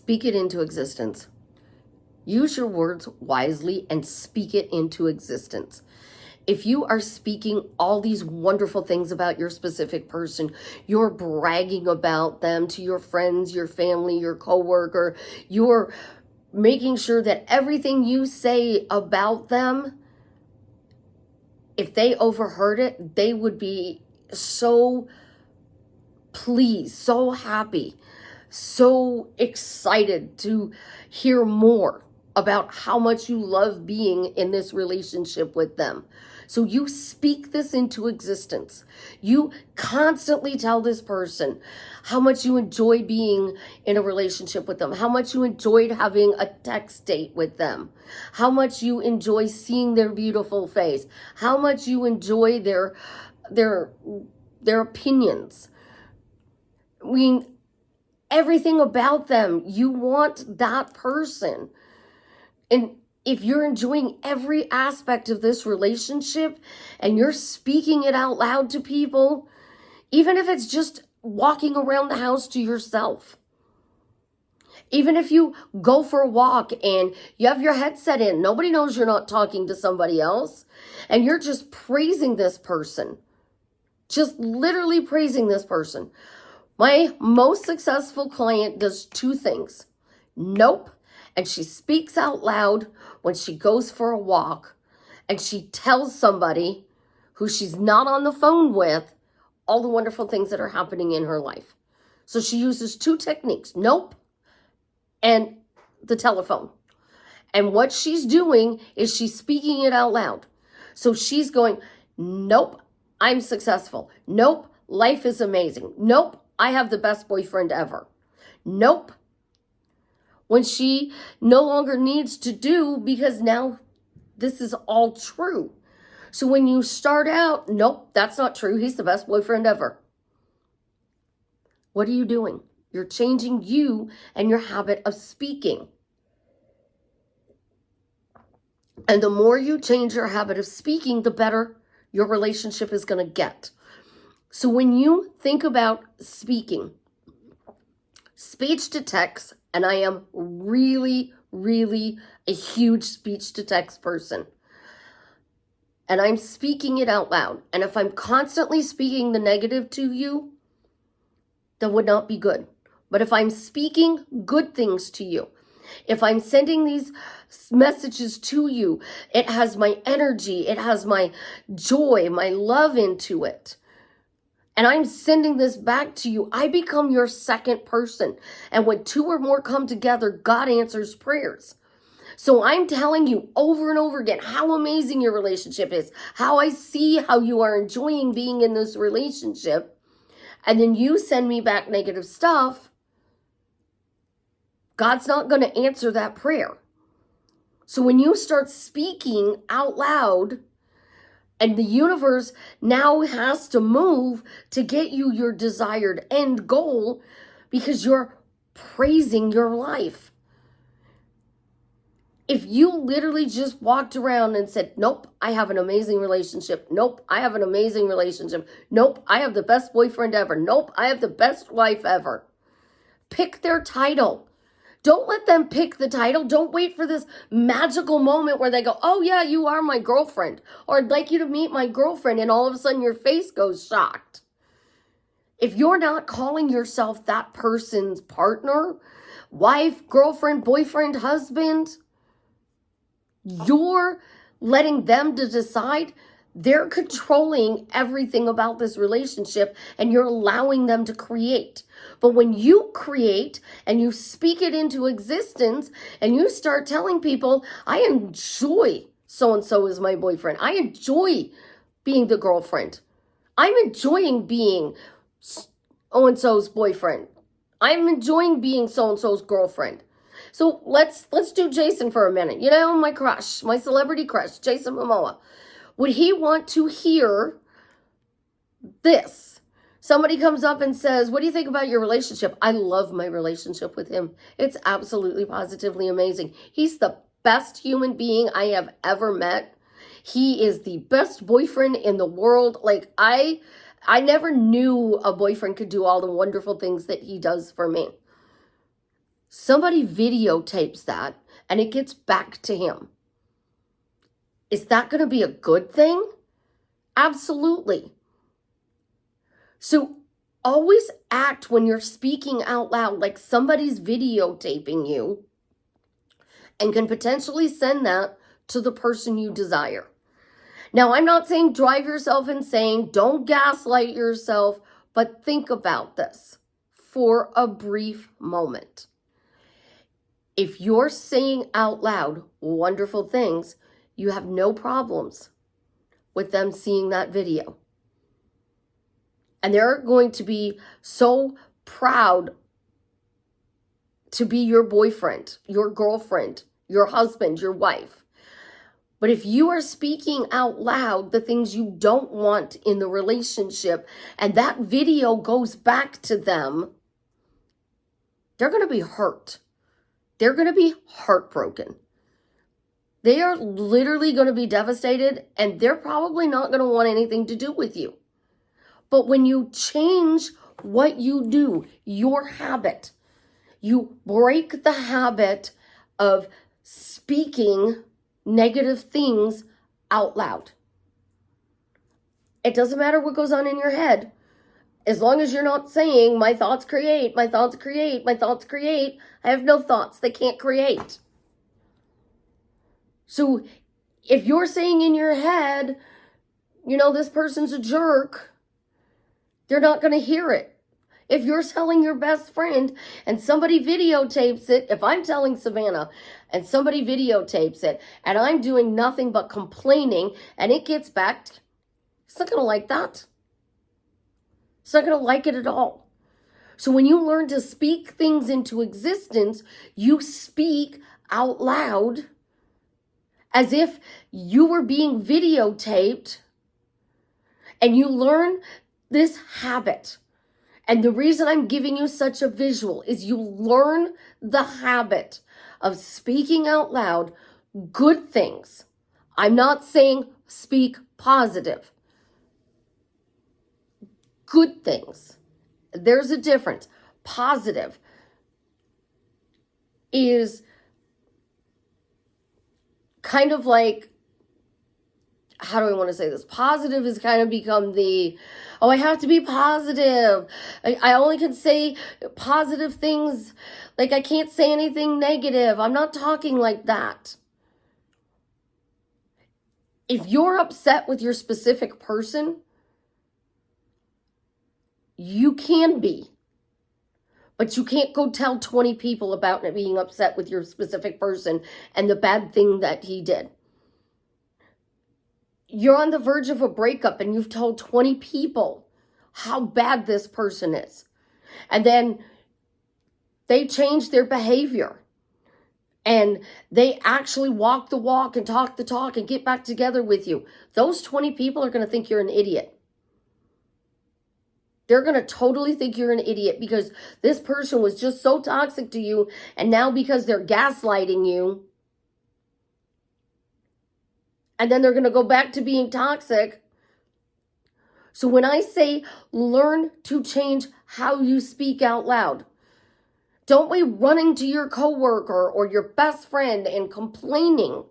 Speak it into existence. Use your words wisely and speak it into existence. If you are speaking all these wonderful things about your specific person, you're bragging about them to your friends, your family, your coworker, you're making sure that everything you say about them, if they overheard it, they would be so pleased, so happy, so excited to hear more about how much you love being in this relationship with them. So you speak this into existence. You constantly tell this person how much you enjoy being in a relationship with them, how much you enjoyed having a text date with them, how much you enjoy seeing their beautiful face, how much you enjoy their opinions. I mean, everything about them. You want that person. And if you're enjoying every aspect of this relationship and you're speaking it out loud to people, even if it's just walking around the house to yourself, even if you go for a walk and you have your headset in, nobody knows you're not talking to somebody else, and you're just praising this person, just literally praising this person. My most successful client does two things. Nope. And she speaks out loud when she goes for a walk, and she tells somebody who she's not on the phone with all the wonderful things that are happening in her life. So she uses two techniques, nope, and the telephone. And what she's doing is she's speaking it out loud. So she's going, nope, I'm successful. Nope, life is amazing. Nope, I have the best boyfriend ever. Nope. When she no longer needs to do, because now this is all true. So when you start out, nope, that's not true. He's the best boyfriend ever. What are you doing? You're changing you and your habit of speaking. And the more you change your habit of speaking, the better your relationship is going to get. So when you think about speaking, speech to text, and I am really, really a huge speech to text person, and I'm speaking it out loud. And if I'm constantly speaking the negative to you, that would not be good. But if I'm speaking good things to you, if I'm sending these messages to you, it has my energy, it has my joy, my love into it, and I'm sending this back to you, I become your second person. And when two or more come together, God answers prayers. So I'm telling you over and over again how amazing your relationship is, how I see how you are enjoying being in this relationship. And then you send me back negative stuff. God's not going to answer that prayer. So when you start speaking out loud, and the universe now has to move to get you your desired end goal, because you're praising your life. If you literally just walked around and said, nope, I have an amazing relationship. Nope, I have an amazing relationship. Nope, I have the best boyfriend ever. Nope, I have the best wife ever. Pick their title. Don't let them pick the title. Don't wait for this magical moment where they go, oh yeah, you are my girlfriend. Or I'd like you to meet my girlfriend, and all of a sudden your face goes shocked. If you're not calling yourself that person's partner, wife, girlfriend, boyfriend, husband, you're letting them to decide. They're controlling everything about this relationship, and you're allowing them to create. But when you create and you speak it into existence and you start telling people, I enjoy so-and-so as my boyfriend. I enjoy being the girlfriend. I'm enjoying being so-and-so's boyfriend. I'm enjoying being so-and-so's girlfriend. So let's do Jason for a minute. You know, my crush, my celebrity crush, Jason Momoa. Would he want to hear this? Somebody comes up and says, what do you think about your relationship? I love my relationship with him. It's absolutely positively amazing. He's the best human being I have ever met. He is the best boyfriend in the world. Like, I never knew a boyfriend could do all the wonderful things that he does for me. somebody videotapes that and it gets back to him. Is that going to be a good thing? Absolutely. So always act when you're speaking out loud like somebody's videotaping you and can potentially send that to the person you desire. Now, I'm not saying drive yourself insane, don't gaslight yourself, but think about this for a brief moment. If you're saying out loud wonderful things, you have no problems with them seeing that video. And they're going to be so proud to be your boyfriend, your girlfriend, your husband, your wife. But if you are speaking out loud the things you don't want in the relationship, and that video goes back to them, they're going to be hurt. They're going to be heartbroken. They are literally going to be devastated, and they're probably not going to want anything to do with you. But when you change what you do, your habit, you break the habit of speaking negative things out loud. It doesn't matter what goes on in your head. As long as you're not saying, my thoughts create, my thoughts create, my thoughts create. I have no thoughts. They can't create. So if you're saying in your head, this person's a jerk, they're not going to hear it. If you're telling your best friend and somebody videotapes it, if I'm telling Savannah and somebody videotapes it and I'm doing nothing but complaining and it gets back, it's not going to like that. It's not going to like it at all. So when you learn to speak things into existence, you speak out loud as if you were being videotaped, and you learn this habit. And the reason I'm giving you such a visual is you learn the habit of speaking out loud good things. I'm not saying speak positive. Good things. There's a difference. Positive is kind of like, how do I want to say this? Positive has kind of become I have to be positive. I only can say positive things. Like, I can't say anything negative. I'm not talking like that. If you're upset with your specific person, you can be. But you can't go tell 20 people about being upset with your specific person and the bad thing that he did. You're on the verge of a breakup and you've told 20 people how bad this person is. And then they change their behavior. And they actually walk the walk and talk the talk and get back together with you. Those 20 people are going to think you're an idiot. They're going to totally think you're an idiot because this person was just so toxic to you. And now because they're gaslighting you, and then they're going to go back to being toxic. So when I say learn to change how you speak out loud, don't be running to your coworker or your best friend and complaining.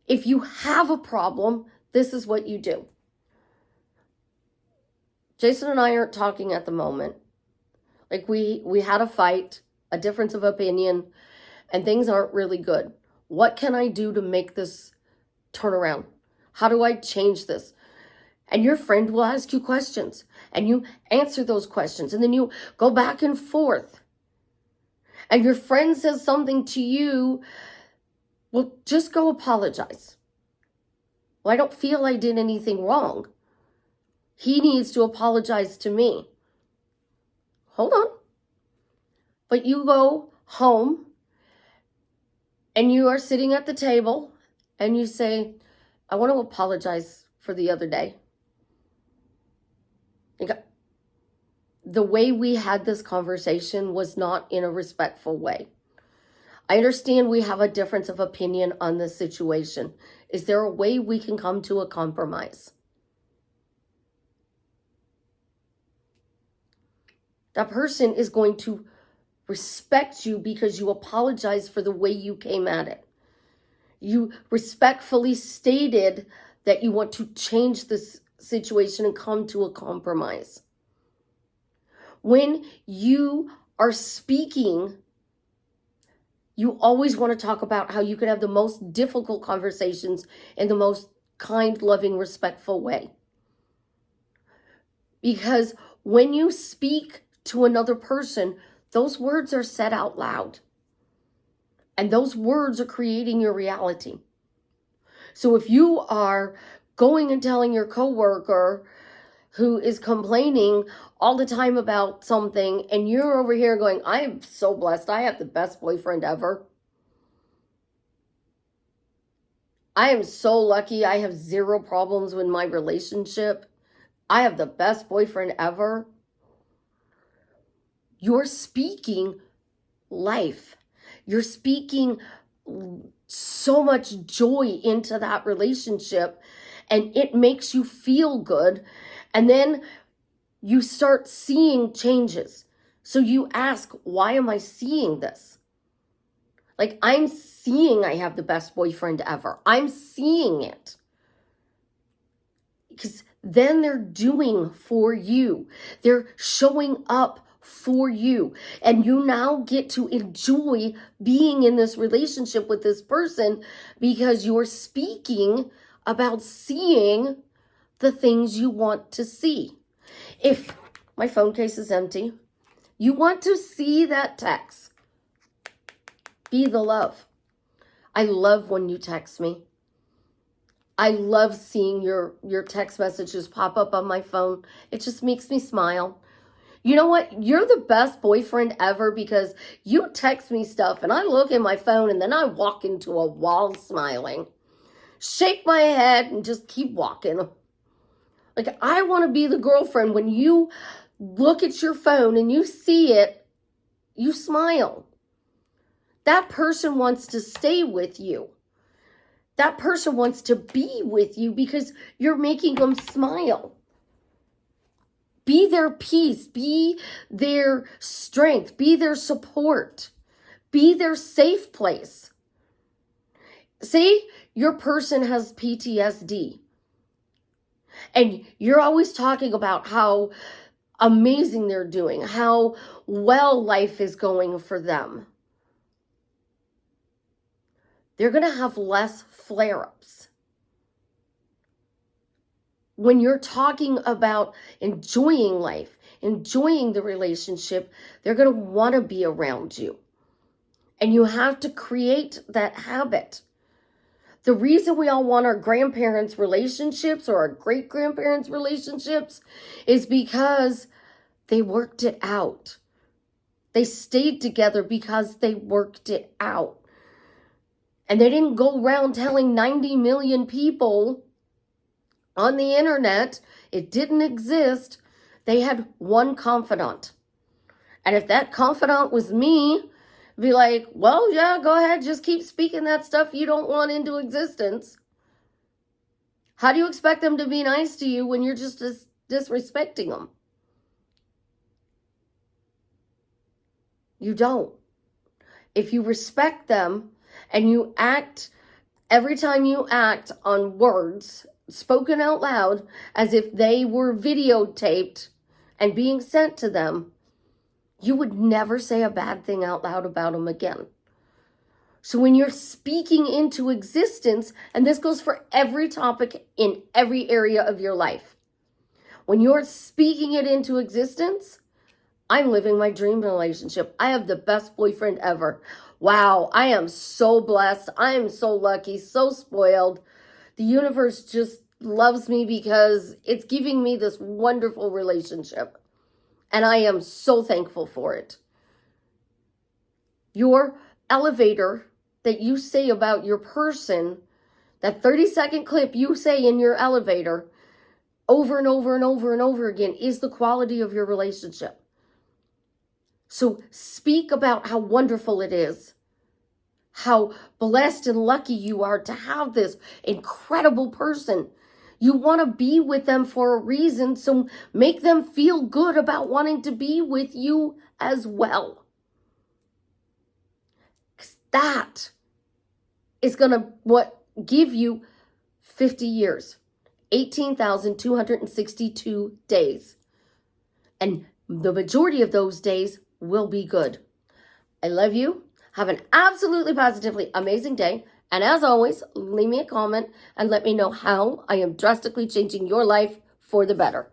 If you have a problem, this is what you do. Jason and I aren't talking at the moment. Like we had a fight, a difference of opinion, and things aren't really good. What can I do to make this turn around? How do I change this? And your friend will ask you questions and you answer those questions and then you go back and forth. And your friend says something to you, well, just go apologize. Well, I don't feel I did anything wrong. He needs to apologize to me. Hold on. But you go home and you are sitting at the table and you say, I want to apologize for the other day. The way we had this conversation was not in a respectful way. I understand we have a difference of opinion on this situation. Is there a way we can come to a compromise? That person is going to respect you because you apologize for the way you came at it. You respectfully stated that you want to change this situation and come to a compromise. When you are speaking, you always want to talk about how you can have the most difficult conversations in the most kind, loving, respectful way. Because when you speak to another person, those words are said out loud. And those words are creating your reality. So if you are going and telling your coworker who is complaining all the time about something, and you're over here going, I am so blessed, I have the best boyfriend ever. I am so lucky, I have zero problems with my relationship. I have the best boyfriend ever. You're speaking life. You're speaking so much joy into that relationship, and it makes you feel good. And then you start seeing changes. So you ask, why am I seeing this? Like, I'm seeing I have the best boyfriend ever. I'm seeing it. Because then they're doing for you. They're showing up for you. And you now get to enjoy being in this relationship with this person because you're speaking about seeing the things you want to see. If my phone case is empty, you want to see that text. Be the love. I love when you text me. I love seeing your text messages pop up on my phone. It just makes me smile. You know what? You're the best boyfriend ever because you text me stuff and I look at my phone and then I walk into a wall smiling. Shake my head and just keep walking. Like, I want to be the girlfriend when you look at your phone and you see it, you smile. That person wants to stay with you. That person wants to be with you because you're making them smile. Be their peace. Be their strength. Be their support. Be their safe place. See, your person has PTSD. And you're always talking about how amazing they're doing, how well life is going for them. They're going to have less flare-ups. When you're talking about enjoying life, enjoying the relationship, they're going to want to be around you. And you have to create that habit. The reason we all want our grandparents' relationships or our great-grandparents' relationships is because they worked it out. They stayed together because they worked it out. And they didn't go around telling 90 million people on the internet it didn't exist. They had one confidant. And if that confidant was me, be like, well, yeah, go ahead. Just keep speaking that stuff you don't want into existence. How do you expect them to be nice to you when you're just disrespecting them? You don't. If you respect them and you act, every time you act on words spoken out loud as if they were videotaped and being sent to them, you would never say a bad thing out loud about them again. So when you're speaking into existence, and this goes for every topic in every area of your life, when you're speaking it into existence, I'm living my dream relationship. I have the best boyfriend ever. Wow, I am so blessed. I am so lucky, so spoiled. The universe just loves me because it's giving me this wonderful relationship. And I am so thankful for it. Your elevator that you say about your person, that 30-second clip you say in your elevator over and over and over and over again is the quality of your relationship. So speak about how wonderful it is, how blessed and lucky you are to have this incredible person. You want to be with them for a reason, so make them feel good about wanting to be with you as well. That is going to give you 50 years, 18,262 days. And the majority of those days will be good. I love you. Have an absolutely positively amazing day. And as always, leave me a comment and let me know how I am drastically changing your life for the better.